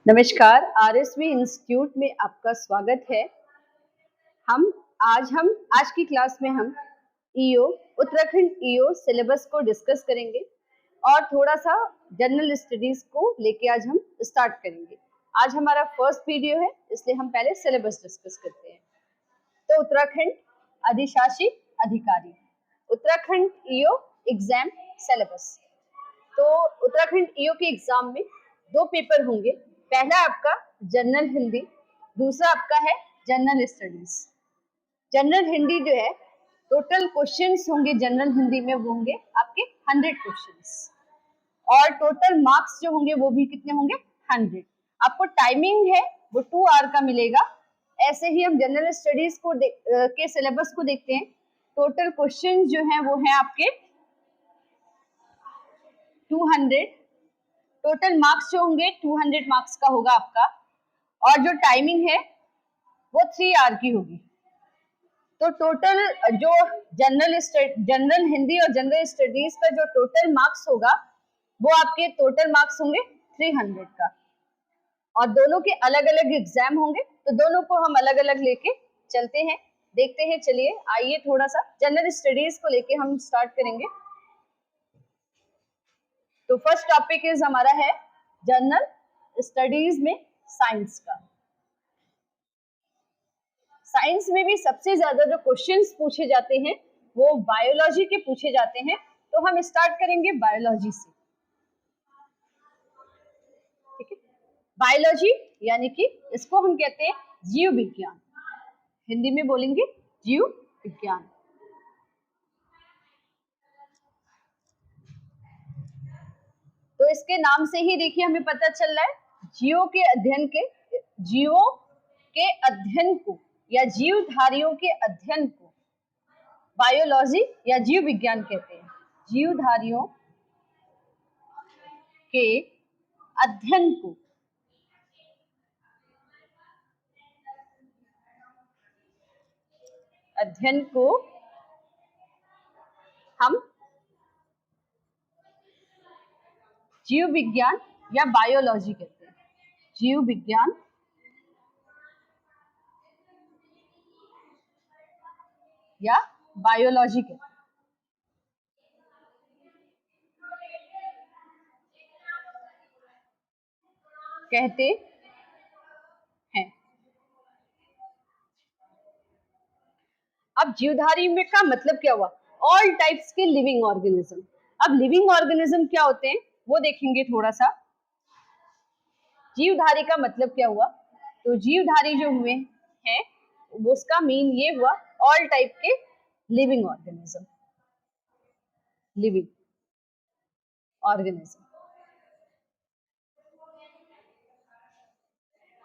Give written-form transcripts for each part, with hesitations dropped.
नमस्कार, RSV institute में आपका स्वागत है। आज की क्लास में हम ईओ उत्तराखंड ईओ सिलेबस को डिस्कस करेंगे और थोड़ा सा जनरल स्टडीज को लेके आज हम स्टार्ट करेंगे। आज हमारा फर्स्ट वीडियो है, इसलिए हम पहले सिलेबस डिस्कस करते हैं। तो उत्तराखंड अधिशासी अधिकारी, उत्तराखंड ईओ एग्जाम सिलेबस। तो उत्तराखंड ईओ के एग्जाम में दो पेपर होंगे। पहला आपका जनरल हिंदी, दूसरा आपका है जनरल स्टडीज। जनरल हिंदी जो है, टोटल क्वेश्चंस होंगे जनरल हिंदी में, वो होंगे आपके 100 क्वेश्चंस और टोटल मार्क्स जो होंगे वो भी कितने होंगे 100। आपको टाइमिंग है वो 2 आवर का मिलेगा। ऐसे ही हम जनरल स्टडीज को के सिलेबस को देखते हैं। टोटल क्वेश्चन जो हैं वो हैं आपके 200। टोटल मार्क्स जो होंगे 200 मार्क्स का होगा आपका, और जो टाइमिंग है वो 3 आवर की होगी। तो टोटल जो जनरल हिंदी और जनरल स्टडीज का जो टोटल मार्क्स होगा वो आपके टोटल मार्क्स होंगे 300 का, और दोनों के अलग अलग एग्जाम होंगे। तो दोनों को हम अलग अलग लेके चलते हैं, देखते हैं। चलिए आइए, थोड़ा सा जनरल स्टडीज को लेके हम स्टार्ट करेंगे। तो फर्स्ट टॉपिक इज हमारा है जनरल स्टडीज में साइंस का। साइंस में भी सबसे ज्यादा जो क्वेश्चंस पूछे जाते हैं वो बायोलॉजी के पूछे जाते हैं। तो हम स्टार्ट करेंगे बायोलॉजी से, ठीक है। बायोलॉजी यानी कि इसको हम कहते हैं जीव विज्ञान, हिंदी में बोलेंगे जीव विज्ञान। तो इसके नाम से ही देखिए हमें पता चल रहा है जीवों के अध्ययन को या जीवधारियों के अध्ययन को बायोलॉजी या जीव विज्ञान कहते हैं। जीवधारियों के अध्ययन को हम जीव विज्ञान या बायोलॉजी कहते हैं। जीव विज्ञान या बायोलॉजी कहते हैं। अब जीवधारी में का मतलब क्या हुआ? ऑल टाइप्स के लिविंग ऑर्गेनिज्म। अब लिविंग ऑर्गेनिज्म क्या होते हैं वो देखेंगे थोड़ा सा। जीवधारी का मतलब क्या हुआ? तो जीवधारी जो हुए हैं वो उसका मीन ये हुआ ऑल टाइप के लिविंग ऑर्गेनिज्म। लिविंग ऑर्गेनिज्म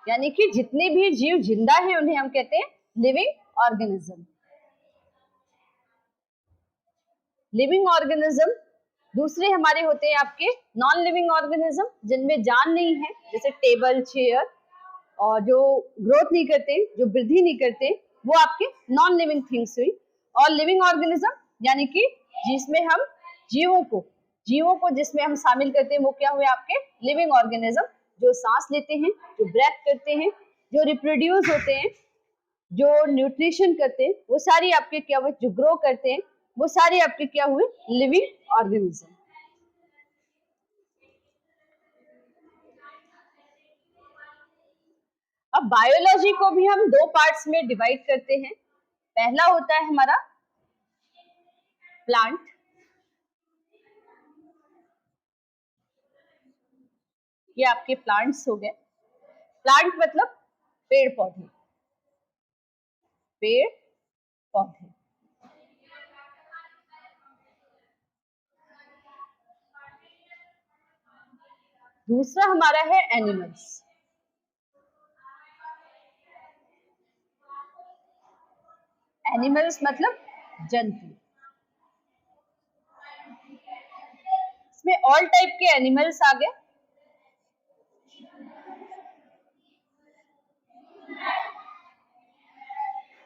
यानी कि जितने भी जीव जिंदा हैं उन्हें हम कहते हैं लिविंग ऑर्गेनिज्म। लिविंग ऑर्गेनिज्म दूसरे हमारे होते हैं आपके नॉन लिविंग ऑर्गेनिज्म, जिनमें जान नहीं है, जैसे टेबल, चेयर, और जो ग्रोथ नहीं करते, जो वृद्धि नहीं करते, वो आपके नॉन लिविंग थिंग्स हुई। और लिविंग ऑर्गेनिज्म यानी कि जिसमें हम जीवों को जिसमें हम शामिल करते हैं वो क्या हुए आपके लिविंग ऑर्गेनिज्म। जो सांस लेते हैं, जो ब्रेथ करते हैं, जो रिप्रोड्यूस होते हैं, जो न्यूट्रिशन करते हैं, वो सारी आपके क्या हुए, जो ग्रो करते हैं, वो सारे आपके क्या हुए लिविंग ऑर्गेनिज्म। अब बायोलॉजी को भी हम दो पार्ट्स में डिवाइड करते हैं। पहला होता है हमारा प्लांट, ये आपके प्लांट्स हो गए। प्लांट मतलब पेड़ पौधे, पेड़ पौधे। दूसरा हमारा है एनिमल्स। एनिमल्स मतलब जंतु। इसमें ऑल टाइप के एनिमल्स आ गए।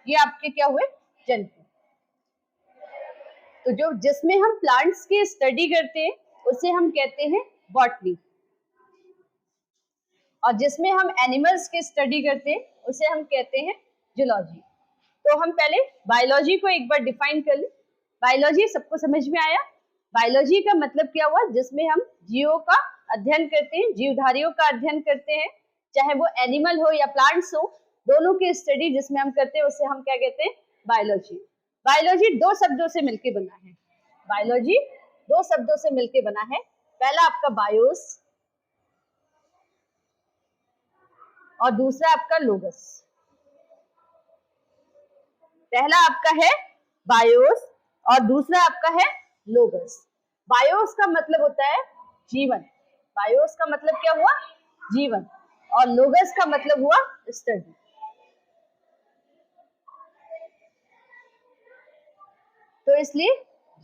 ये आपके क्या हुए जंतु। तो जो जिसमें हम प्लांट्स की स्टडी करते हैं उसे हम कहते हैं बॉटनी, और जिसमें हम एनिमल्स की स्टडी करते हैं उसे हम कहते हैं जूलॉजी। तो हम पहले बायोलॉजी को एक बार डिफाइन कर लें। बायोलॉजी सबको समझ में आया? बायोलॉजी का मतलब क्या हुआ? जिसमें हम जीवों का अध्ययन करते हैं, जीवधारियों का अध्ययन करते हैं, चाहे वो एनिमल हो या प्लांट्स हो, दोनों की स्टडी जिसमें हम करते हैं उसे हम क्या कहते हैं? बायोलॉजी। बायोलॉजी दो शब्दों से मिलकर बना है। बायोलॉजी दो शब्दों से मिलकर बना है। पहला आपका बायोस और दूसरा आपका लोगस। पहला आपका है बायोस और दूसरा आपका है लोगस। बायोस का मतलब होता है जीवन। बायोस का मतलब क्या हुआ? जीवन। और लोगस का मतलब हुआ स्टडी। तो इसलिए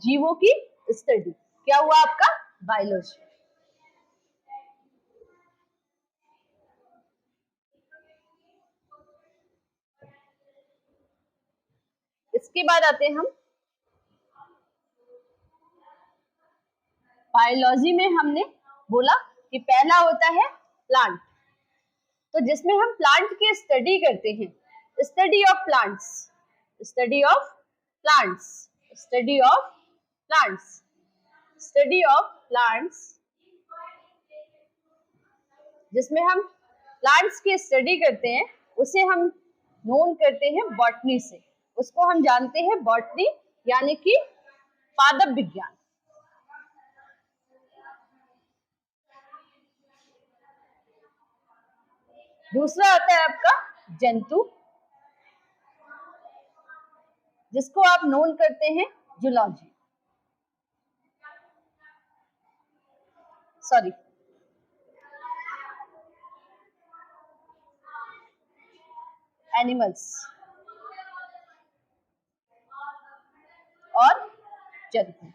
जीवों की स्टडी क्या हुआ आपका? बायोलॉजी। इसके बाद आते हैं हम बायोलॉजी में। हमने बोला कि पहला होता है प्लांट, तो जिसमें हम प्लांट की स्टडी करते हैं, study of plants, study of plants, study of plants, study of plants, जिसमें हम प्लांट्स की स्टडी करते हैं उसे हम नोन करते हैं बॉटनी से। उसको हम जानते हैं बॉटनी, यानी कि पादप विज्ञान। दूसरा आता है आपका जंतु, जिसको आप नोन करते हैं जूलॉजी। सॉरी, एनिमल्स और जंतु।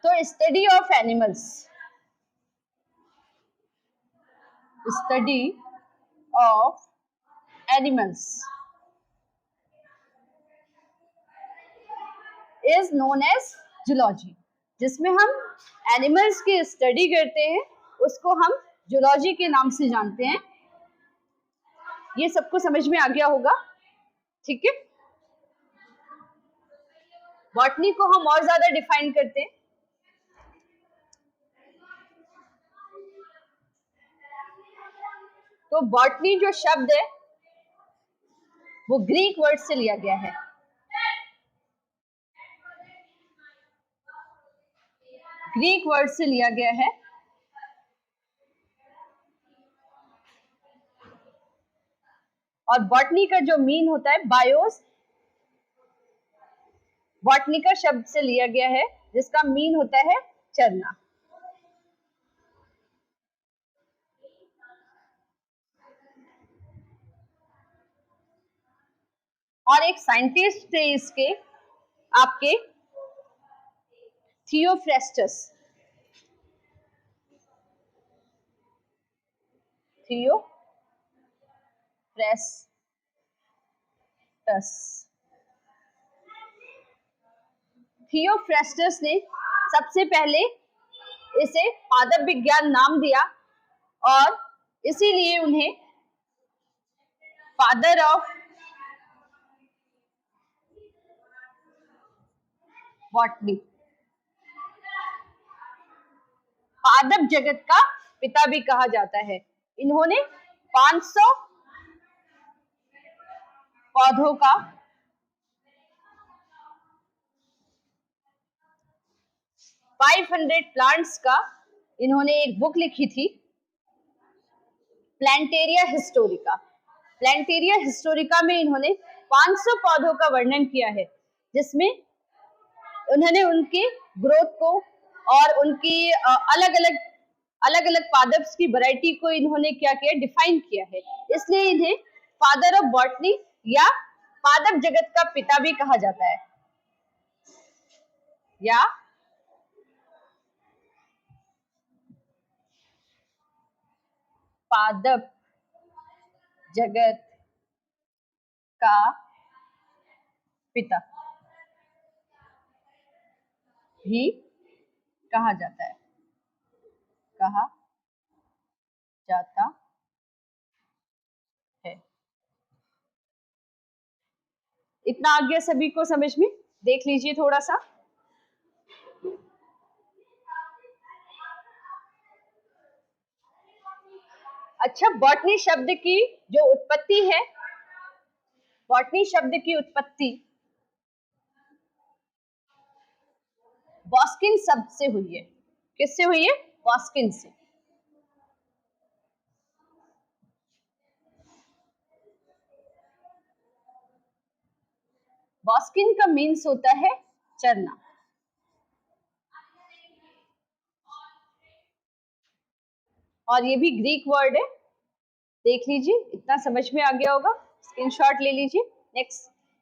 तो study of animals, study of animals is known as zoology. जिसमें हम एनिमल्स की स्टडी करते हैं उसको हम जूलॉजी के नाम से जानते हैं। ये सबको समझ में आ गया होगा? ठीक है। बॉटनी को हम और ज्यादा डिफाइन करते हैं। तो बॉटनी जो शब्द है वो ग्रीक वर्ड से लिया गया है। ग्रीक वर्ड से लिया गया है। और बॉटनी का जो मीन होता है बायोस, बॉटनी का शब्द से लिया गया है जिसका मीन होता है चरना। और एक साइंटिस्ट थे इसके आपके थियोफ्रेस्टस। थियोफ्रेस्टस ने सबसे पहले इसे पादप विज्ञान नाम दिया और इसीलिए उन्हें फादर ऑफ बॉटनी, पादप जगत का पिता भी कहा जाता है। इन्होंने 500 पौधों का 500 प्लांट्स का इन्होंने एक बुक लिखी थी, प्लांटेरिया हिस्टोरिका। प्लांटेरिया हिस्टोरिका में इन्होंने 500 पौधों का वर्णन किया है, जिसमें उन्होंने उनके ग्रोथ को और उनकी अलग अलग पादप्स की वैरायटी को इन्होंने क्या किया? डिफाइन किया है। इसलिए इन्हें फादर ऑफ बॉटनी या पादप जगत का पिता भी कहा जाता है, या पादप जगत का पिता भी कहा जाता है, कहा जाता है। इतना आ गया सभी को समझ में? देख लीजिए थोड़ा सा। अच्छा, बॉटनी शब्द की जो उत्पत्ति है, बॉटनी शब्द की उत्पत्ति बॉस्किन शब्द से हुई है। किससे हुई है? बॉस्किन से। बॉस्किन का मीन्स होता है चरना। और ये भी ग्रीक वर्ड है। देख लीजिए, इतना समझ में आ गया होगा, स्क्रीनशॉट ले लीजिए।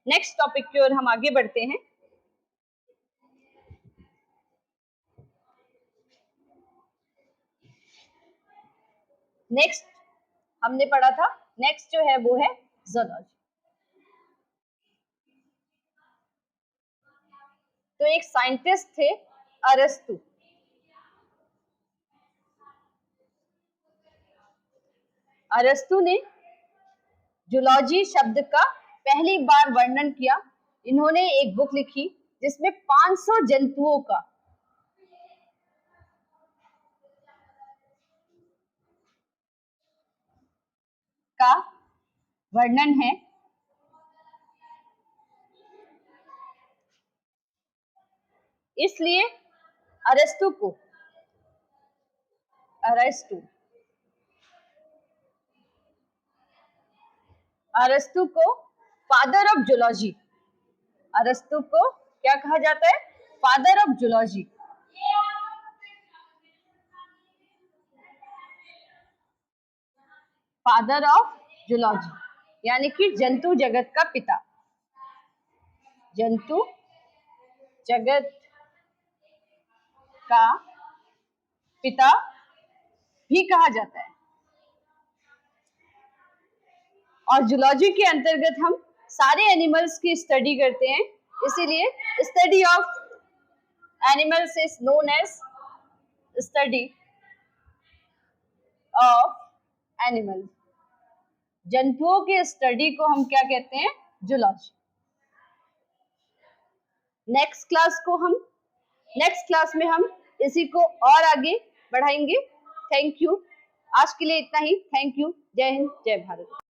नेक्स्ट टॉपिक की ओर हम आगे बढ़ते हैं। नेक्स्ट हमने पढ़ा था, नेक्स्ट जो है वो है ज़ूलॉजी। तो एक साइंटिस्ट थे अरस्तु। अरस्तु ने जूलॉजी शब्द का पहली बार वर्णन किया। इन्होंने एक बुक लिखी जिसमें 500 जंतुओं का वर्णन है। इसलिए अरस्तु को फादर ऑफ जूलॉजी, अरस्तु को क्या कहा जाता है? Father of zoology. Father of zoology यानी कि जंतु जगत का पिता, जंतु जगत का पिता भी कहा जाता है। और जूलॉजी के अंतर्गत हम सारे एनिमल्स की स्टडी करते हैं, इसीलिए study of animals is known as study of animals. जंतुओं के स्टडी को हम क्या कहते हैं? जूलॉजी। नेक्स्ट क्लास में हम इसी को और आगे बढ़ाएंगे। Thank you. आज के लिए इतना ही। Thank you. जय हिंद, जय भारत।